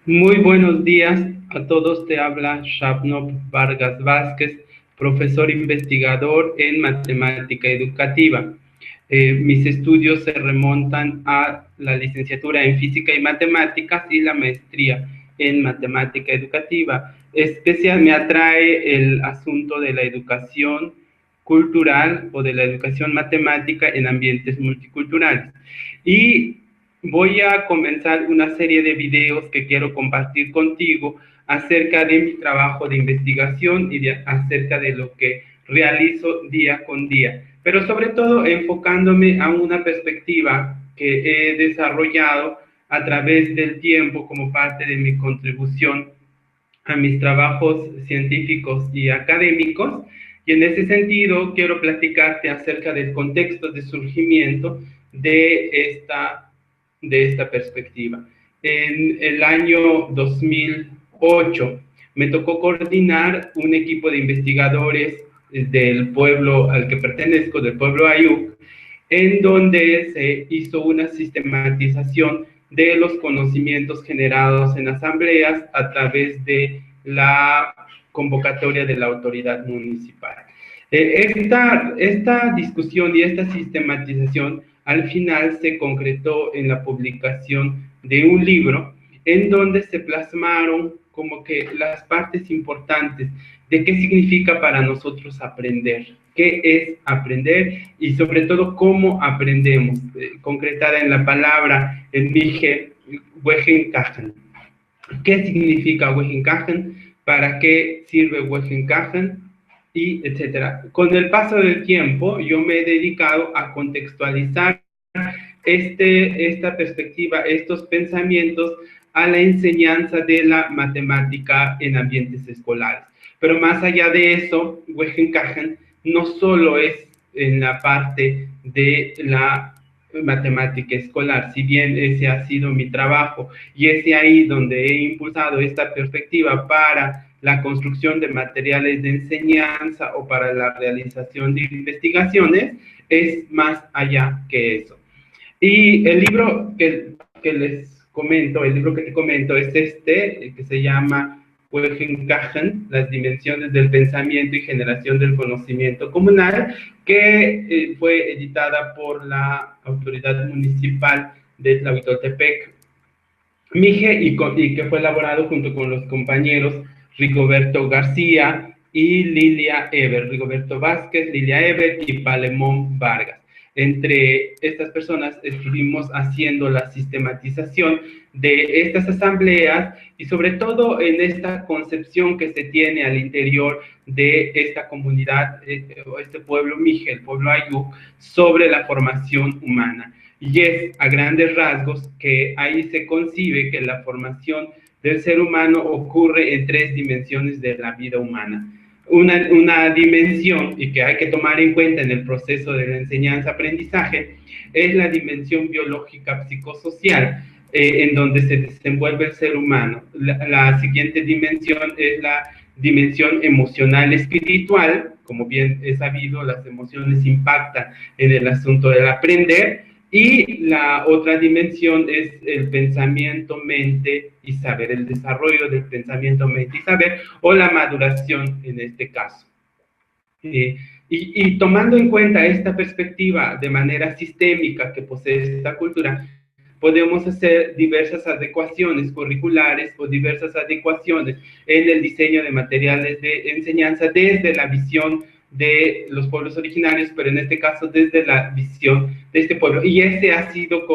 Muy buenos días a todos, te habla Shabnop Vargas Vázquez, profesor investigador en matemática educativa. Mis estudios se remontan a la licenciatura en física y matemáticas y la maestría en matemática educativa. Especial me atrae el asunto de la educación cultural o de la educación matemática en ambientes multiculturales. Y voy a comenzar una serie de videos que quiero compartir contigo acerca de mi trabajo de investigación y acerca de lo que realizo día con día, pero sobre todo enfocándome a una perspectiva que he desarrollado a través del tiempo como parte de mi contribución a mis trabajos científicos y académicos. Y en ese sentido quiero platicarte acerca del contexto de surgimiento de esta perspectiva. En el año 2008 me tocó coordinar un equipo de investigadores del pueblo al que pertenezco, del pueblo Ayuk, en donde se hizo una sistematización de los conocimientos generados en asambleas a través de la convocatoria de la autoridad municipal. Esta discusión y esta sistematización al final se concretó en la publicación de un libro en donde se plasmaron como que las partes importantes de qué significa para nosotros aprender, qué es aprender y sobre todo cómo aprendemos, concretada en la palabra en Mije, Wehenkajen. ¿Qué significa Wehenkajen? ¿Para qué sirve Wehenkajen? Y etcétera. Con el paso del tiempo, yo me he dedicado a contextualizar esta perspectiva, estos pensamientos a la enseñanza de la matemática en ambientes escolares. Pero más allá de eso, Wehenkajen no solo es en la parte de la matemática escolar, si bien ese ha sido mi trabajo y es ahí donde he impulsado esta perspectiva para la construcción de materiales de enseñanza o para la realización de investigaciones, es más allá que eso. Y el libro que les comento, el libro que te comento es que se llama Wehenkajen, las dimensiones del pensamiento y generación del conocimiento comunal, que fue editada por la autoridad municipal de Tlahuitoltepec, Mije, y que fue elaborado junto con los compañeros Rigoberto García y Lilia Eber, Rigoberto Vázquez, Lilia Eber y Palemón Vargas. Entre estas personas estuvimos haciendo la sistematización de estas asambleas y sobre todo en esta concepción que se tiene al interior de esta comunidad, este pueblo Mije, el pueblo Ayuk, sobre la formación humana. Y es a grandes rasgos que ahí se concibe que la formación del ser humano ocurre en tres dimensiones de la vida humana. Una dimensión, y que hay que tomar en cuenta en el proceso de la enseñanza-aprendizaje, es la dimensión biológica psicosocial, en donde se desenvuelve el ser humano. La siguiente dimensión es la dimensión emocional espiritual. Como bien es sabido, las emociones impactan en el asunto del aprender. Y la otra dimensión es el pensamiento, mente y saber, el desarrollo del pensamiento, mente y saber, o la maduración en este caso. Y tomando en cuenta esta perspectiva de manera sistémica que posee esta cultura, podemos hacer diversas adecuaciones curriculares o diversas adecuaciones en el diseño de materiales de enseñanza desde la visión de los pueblos originarios, pero en este caso desde la visión de este pueblo. Y ese ha sido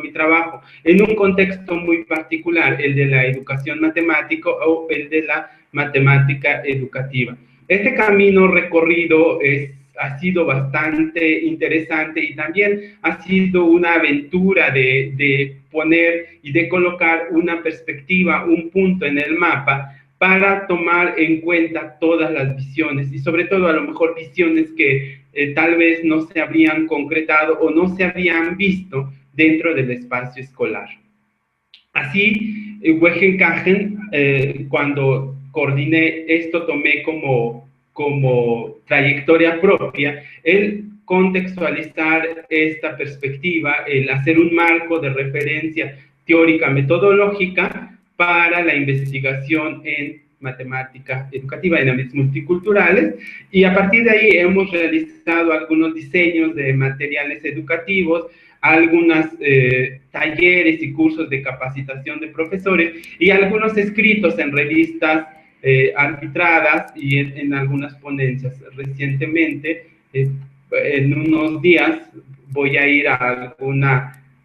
mi trabajo, en un contexto muy particular, el de la educación matemática o el de la matemática educativa. Este camino recorrido ha sido bastante interesante y también ha sido una aventura de poner y de colocar una perspectiva, un punto en el mapa para tomar en cuenta todas las visiones y sobre todo a lo mejor visiones que tal vez no se habrían concretado o no se habían visto dentro del espacio escolar. Así, Wehenkajen, cuando coordiné esto, tomé como trayectoria propia el contextualizar esta perspectiva, el hacer un marco de referencia teórica metodológica para la investigación en matemática educativa en ámbitos multiculturales, y a partir de ahí hemos realizado algunos diseños de materiales educativos, algunos talleres y cursos de capacitación de profesores y algunos escritos en revistas arbitradas y en algunas ponencias. Recientemente, en unos días, voy a ir a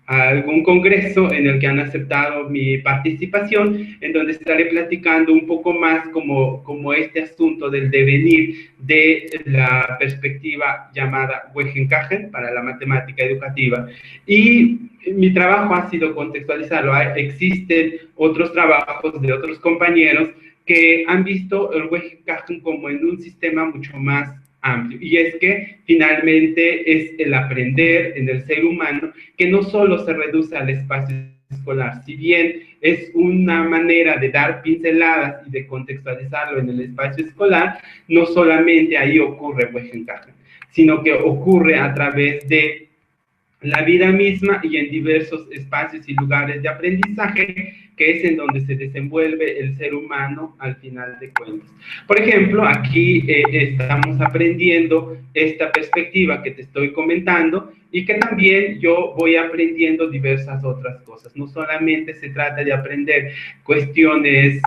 algún congreso en el que han aceptado mi participación, en donde estaré platicando un poco más como este asunto del devenir de la perspectiva llamada Wehenkajen para la matemática educativa. Y mi trabajo ha sido contextualizarlo. Existen otros trabajos de otros compañeros que han visto el Wehenkajen como en un sistema mucho más amplio, y es que finalmente es el aprender en el ser humano que no solo se reduce al espacio escolar, si bien es una manera de dar pinceladas y de contextualizarlo en el espacio escolar, no solamente ahí ocurre Wehenkajen, sino que ocurre a través de la vida misma y en diversos espacios y lugares de aprendizaje, que es en donde se desenvuelve el ser humano al final de cuentas. Por ejemplo, aquí estamos aprendiendo esta perspectiva que te estoy comentando, y que también yo voy aprendiendo diversas otras cosas. No solamente se trata de aprender cuestiones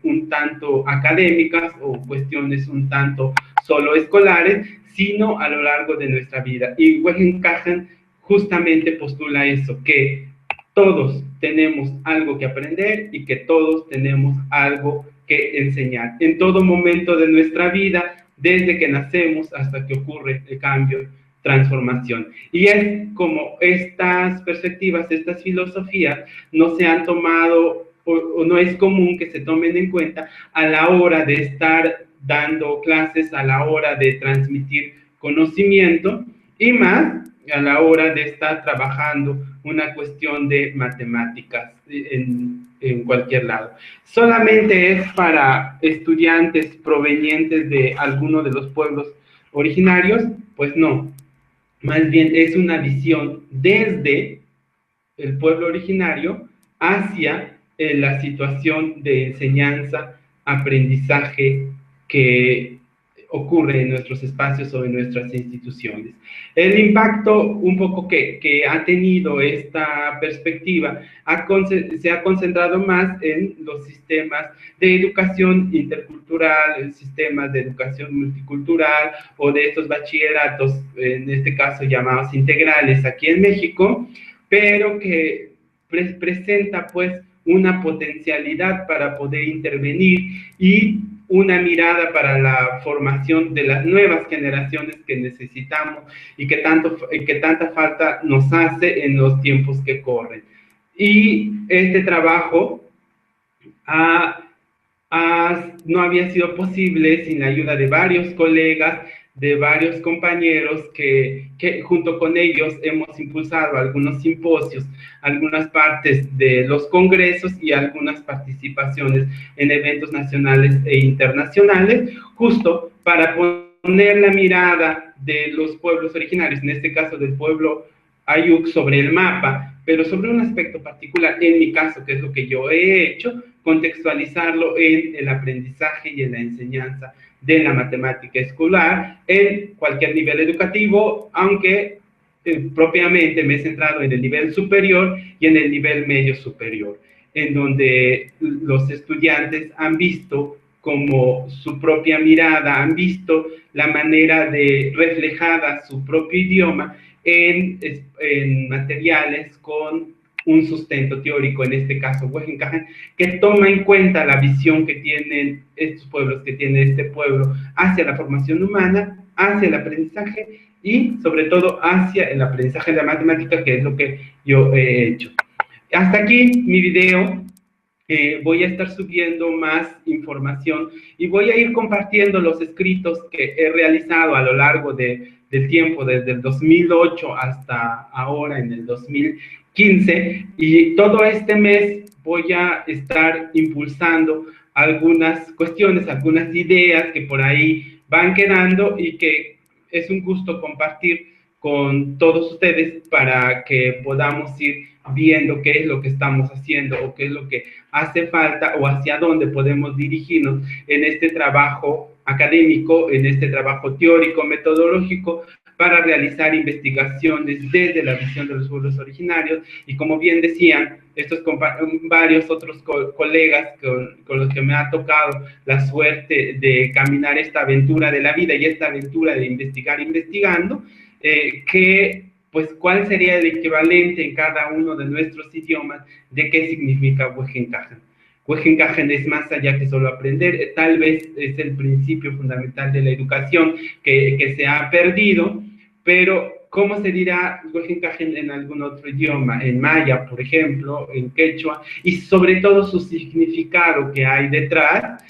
un tanto académicas o cuestiones un tanto solo escolares, sino a lo largo de nuestra vida. Y Wehenkajen justamente postula eso, que todos tenemos algo que aprender y que todos tenemos algo que enseñar. En todo momento de nuestra vida, desde que nacemos hasta que ocurre el cambio, transformación. Y es como estas perspectivas, estas filosofías no se han tomado o no es común que se tomen en cuenta a la hora de estar dando clases, a la hora de transmitir conocimiento, y más a la hora de estar trabajando una cuestión de matemáticas en cualquier lado. Solamente es para estudiantes provenientes de alguno de los pueblos originarios, pues no. Más bien es una visión desde el pueblo originario hacia la situación de enseñanza, aprendizaje que ocurre en nuestros espacios o en nuestras instituciones. El impacto un poco que ha tenido esta perspectiva se ha concentrado más en los sistemas de educación intercultural, sistemas de educación multicultural o de estos bachilleratos, en este caso llamados integrales aquí en México, pero que presenta pues una potencialidad para poder intervenir y una mirada para la formación de las nuevas generaciones que necesitamos y que tanta falta nos hace en los tiempos que corren. Y este trabajo no había sido posible sin la ayuda de varios colegas, de varios compañeros que junto con ellos hemos impulsado algunos simposios, algunas partes de los congresos y algunas participaciones en eventos nacionales e internacionales, justo para poner la mirada de los pueblos originarios, en este caso del pueblo Ayuk, sobre el mapa, pero sobre un aspecto particular, en mi caso, que es lo que yo he hecho, contextualizarlo en el aprendizaje y en la enseñanza de la matemática escolar en cualquier nivel educativo, aunque propiamente me he centrado en el nivel superior y en el nivel medio superior, en donde los estudiantes han visto como su propia mirada, han visto la manera de reflejada su propio idioma en materiales con un sustento teórico, en este caso Wehenkajen, que toma en cuenta la visión que tienen estos pueblos, que tiene este pueblo hacia la formación humana, hacia el aprendizaje y sobre todo hacia el aprendizaje de la matemática, que es lo que yo he hecho. Hasta aquí mi video. Voy a estar subiendo más información y voy a ir compartiendo los escritos que he realizado a lo largo del tiempo, desde el 2008 hasta ahora en el 2015, y todo este mes voy a estar impulsando algunas cuestiones, algunas ideas que por ahí van quedando y que es un gusto compartir con todos ustedes para que podamos ir viendo qué es lo que estamos haciendo o qué es lo que hace falta o hacia dónde podemos dirigirnos en este trabajo académico, en este trabajo teórico, metodológico, para realizar investigaciones desde la visión de los pueblos originarios. Y como bien decían estos varios otros colegas con los que me ha tocado la suerte de caminar esta aventura de la vida y esta aventura de investigar investigando, que pues cuál sería el equivalente en cada uno de nuestros idiomas de qué significa Huejencajan. Huejencajan es más allá que solo aprender, tal vez es el principio fundamental de la educación que se ha perdido, pero ¿cómo se dirá Huejencajan en algún otro idioma? En maya, por ejemplo, en quechua, y sobre todo su significado que hay detrás,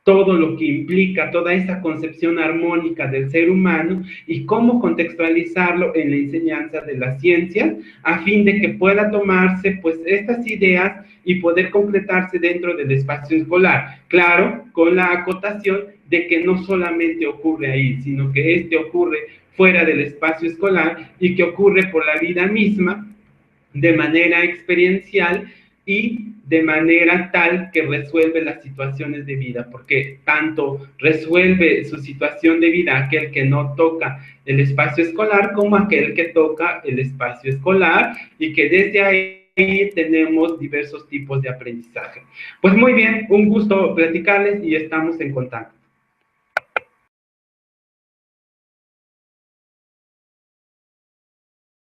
todo lo que implica, toda esa concepción armónica del ser humano y cómo contextualizarlo en la enseñanza de las ciencias a fin de que pueda tomarse pues estas ideas y poder completarse dentro del espacio escolar. Claro, con la acotación de que no solamente ocurre ahí, sino que este ocurre fuera del espacio escolar y que ocurre por la vida misma de manera experiencial y de manera tal que resuelve las situaciones de vida, porque tanto resuelve su situación de vida aquel que no toca el espacio escolar como aquel que toca el espacio escolar y que desde ahí tenemos diversos tipos de aprendizaje. Pues muy bien, un gusto platicarles y estamos en contacto.